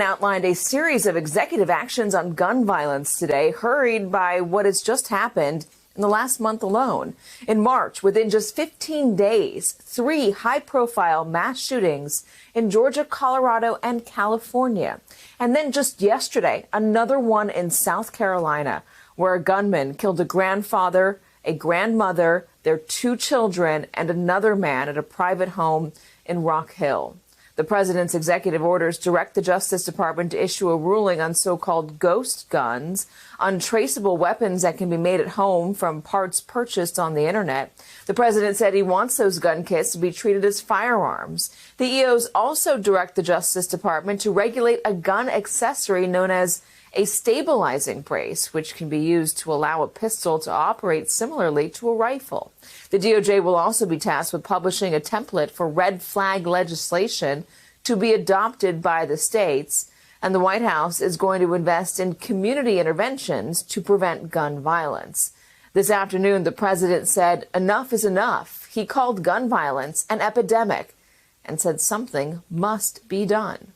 Outlined a series of executive actions on gun violence today, hurried by what has just happened in the last month alone. In March, within just 15 days, 3 high-profile mass shootings in Georgia, Colorado, and California. And then just yesterday, another one in South Carolina, where a gunman killed a grandfather, a grandmother, their 2 children, and another man at a private home in Rock Hill. The president's executive orders direct the Justice Department to issue a ruling on so-called ghost guns, untraceable weapons that can be made at home from parts purchased on the internet. The president said he wants those gun kits to be treated as firearms. The EOs also direct the Justice Department to regulate a gun accessory known as a stabilizing brace, which can be used to allow a pistol to operate similarly to a rifle. The DOJ will also be tasked with publishing a template for red flag legislation to be adopted by the states. And the White House is going to invest in community interventions to prevent gun violence. This afternoon, the president said enough is enough. He called gun violence an epidemic and said something must be done.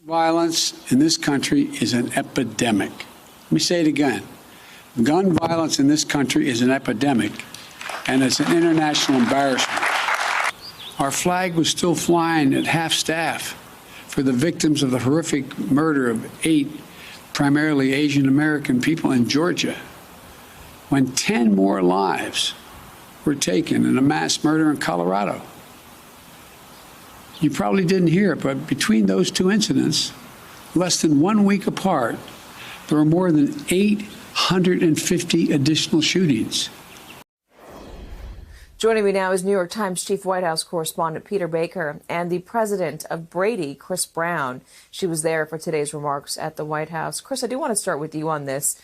Violence in this country is an epidemic. Let me say it again. Gun violence in this country is an epidemic, and it's an international embarrassment. Our flag was still flying at half-staff for the victims of the horrific murder of 8 primarily Asian American people in Georgia, when 10 more lives were taken in a mass murder in Colorado. You probably didn't hear it, but between those 2 incidents, less than 1 week apart, there were more than 850 additional shootings. Joining me now is New York Times Chief White House correspondent Peter Baker and the president of Brady, Chris Brown. She was there for today's remarks at the White House. Chris, I do want to start with you on this.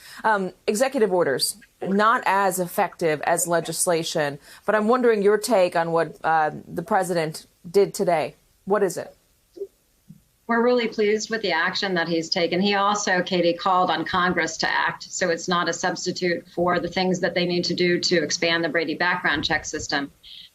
Executive orders, not as effective as legislation, but I'm wondering your take on what the president did today. What is it? We're really pleased with the action that he's taken. He also, Katie, called on Congress to act, so it's not a substitute for the things that they need to do to expand the Brady background check system.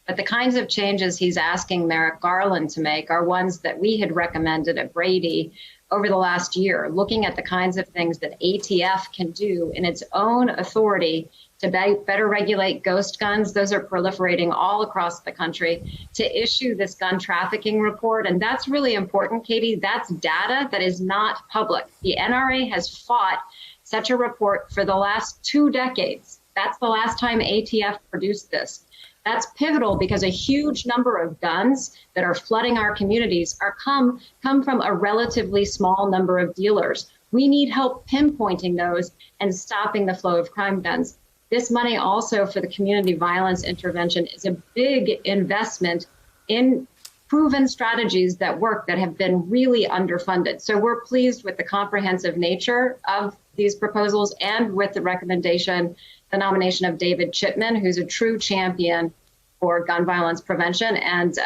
But the kinds of changes he's asking Merrick Garland to make are ones that we had recommended at Brady over the last year, looking at the kinds of things that ATF can do in its own authority to better regulate ghost guns. Those are proliferating all across the country, to issue this gun trafficking report. And that's really important, Katie. That's data that is not public. The NRA has fought such a report for the last 2 decades. That's the last time ATF produced this. That's pivotal because a huge number of guns that are flooding our communities come from a relatively small number of dealers. We need help pinpointing those and stopping the flow of crime guns. This money also for the community violence intervention is a big investment in proven strategies that work that have been really underfunded. So we're pleased with the comprehensive nature of these proposals and with the recommendation, the nomination of David Chipman, who's a true champion for gun violence prevention and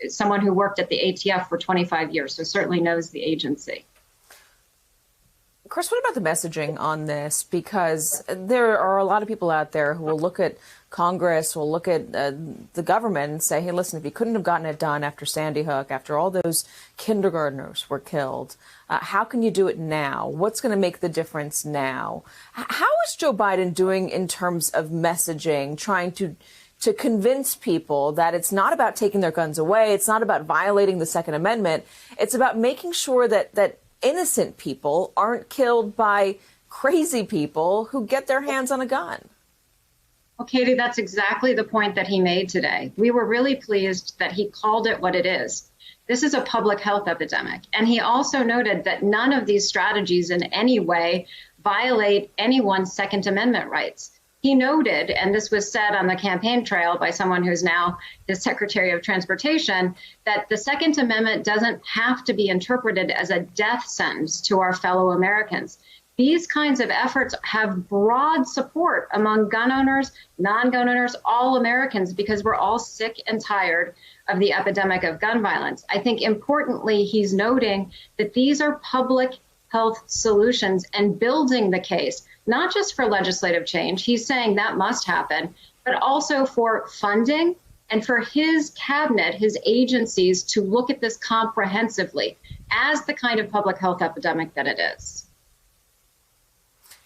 someone who worked at the ATF for 25 years, so certainly knows the agency. Chris, what about the messaging on this? Because there are a lot of people out there who will look at Congress, will look at the government and say, hey, listen, if you couldn't have gotten it done after Sandy Hook, after all those kindergartners were killed, how can you do it now? What's going to make the difference now? How is Joe Biden doing in terms of messaging, trying to convince people that it's not about taking their guns away, it's not about violating the Second Amendment, it's about making sure that innocent people aren't killed by crazy people who get their hands on a gun? Well, Katie, that's exactly the point that he made today. We were really pleased that he called it what it is. This is a public health epidemic. And he also noted that none of these strategies in any way violate anyone's Second Amendment rights. He noted, and this was said on the campaign trail by someone who's now the Secretary of Transportation, that the Second Amendment doesn't have to be interpreted as a death sentence to our fellow Americans. These kinds of efforts have broad support among gun owners, non-gun owners, all Americans, because we're all sick and tired of the epidemic of gun violence. I think importantly, he's noting that these are public health solutions and building the case, not just for legislative change. He's saying that must happen, but also for funding and for his cabinet, his agencies to look at this comprehensively as the kind of public health epidemic that it is.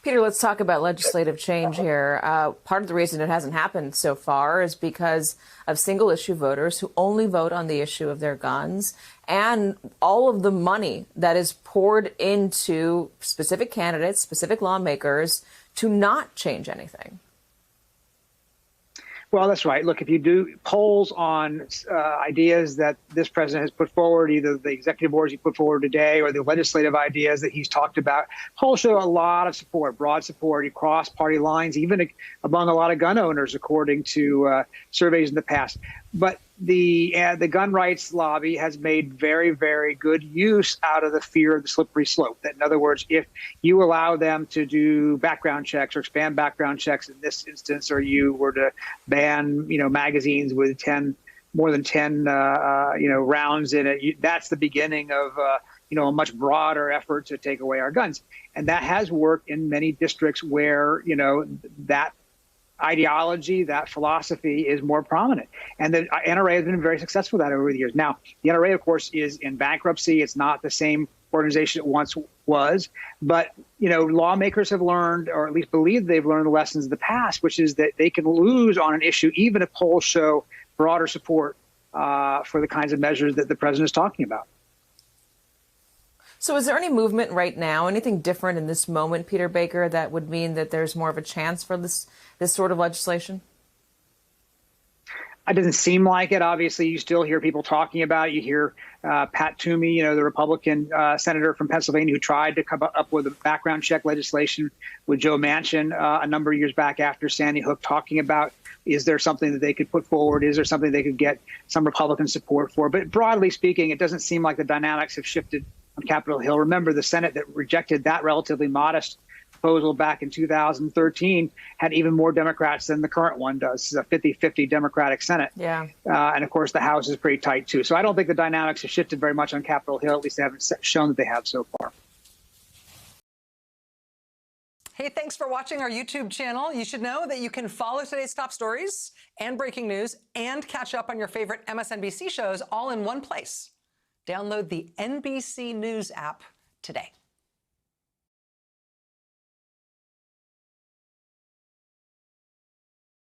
Peter, let's talk about legislative change here. Part of the reason it hasn't happened so far is because of single-issue voters who only vote on the issue of their guns, and all of the money that is poured into specific candidates, specific lawmakers, to not change anything. Well, that's right. Look, if you do polls on ideas that this president has put forward, either the executive orders he put forward today or the legislative ideas that he's talked about, polls show a lot of support, broad support across party lines, even among a lot of gun owners, according to surveys in the past. But the gun rights lobby has made very, very good use out of the fear of the slippery slope. That, in other words, if you allow them to do background checks or expand background checks in this instance, or you were to ban, magazines with more than 10, rounds in it, that's the beginning of, a much broader effort to take away our guns. And that has worked in many districts where, that ideology, that philosophy is more prominent. And the NRA has been very successful with that over the years. Now, the NRA, of course, is in bankruptcy. It's not the same organization it once was. But, lawmakers have learned, or at least believe they've learned the lessons of the past, which is that they can lose on an issue, even if polls show broader support for the kinds of measures that the president is talking about. So is there any movement right now, anything different in this moment, Peter Baker, that would mean that there's more of a chance for this sort of legislation? It doesn't seem like it. Obviously, you still hear people talking about it. You hear Pat Toomey, the Republican senator from Pennsylvania who tried to come up with a background check legislation with Joe Manchin a number of years back after Sandy Hook, talking about, is there something that they could put forward? Is there something they could get some Republican support for? But broadly speaking, it doesn't seem like the dynamics have shifted on Capitol Hill. Remember, the Senate that rejected that relatively modest proposal back in 2013 had even more Democrats than the current one does. It's a 50-50 Democratic Senate. Yeah. And of course, the House is pretty tight, too. So I don't think the dynamics have shifted very much on Capitol Hill. At least they haven't shown that they have so far. Hey, thanks for watching our YouTube channel. You should know that you can follow today's top stories and breaking news and catch up on your favorite MSNBC shows all in one place. Download the NBC News app today.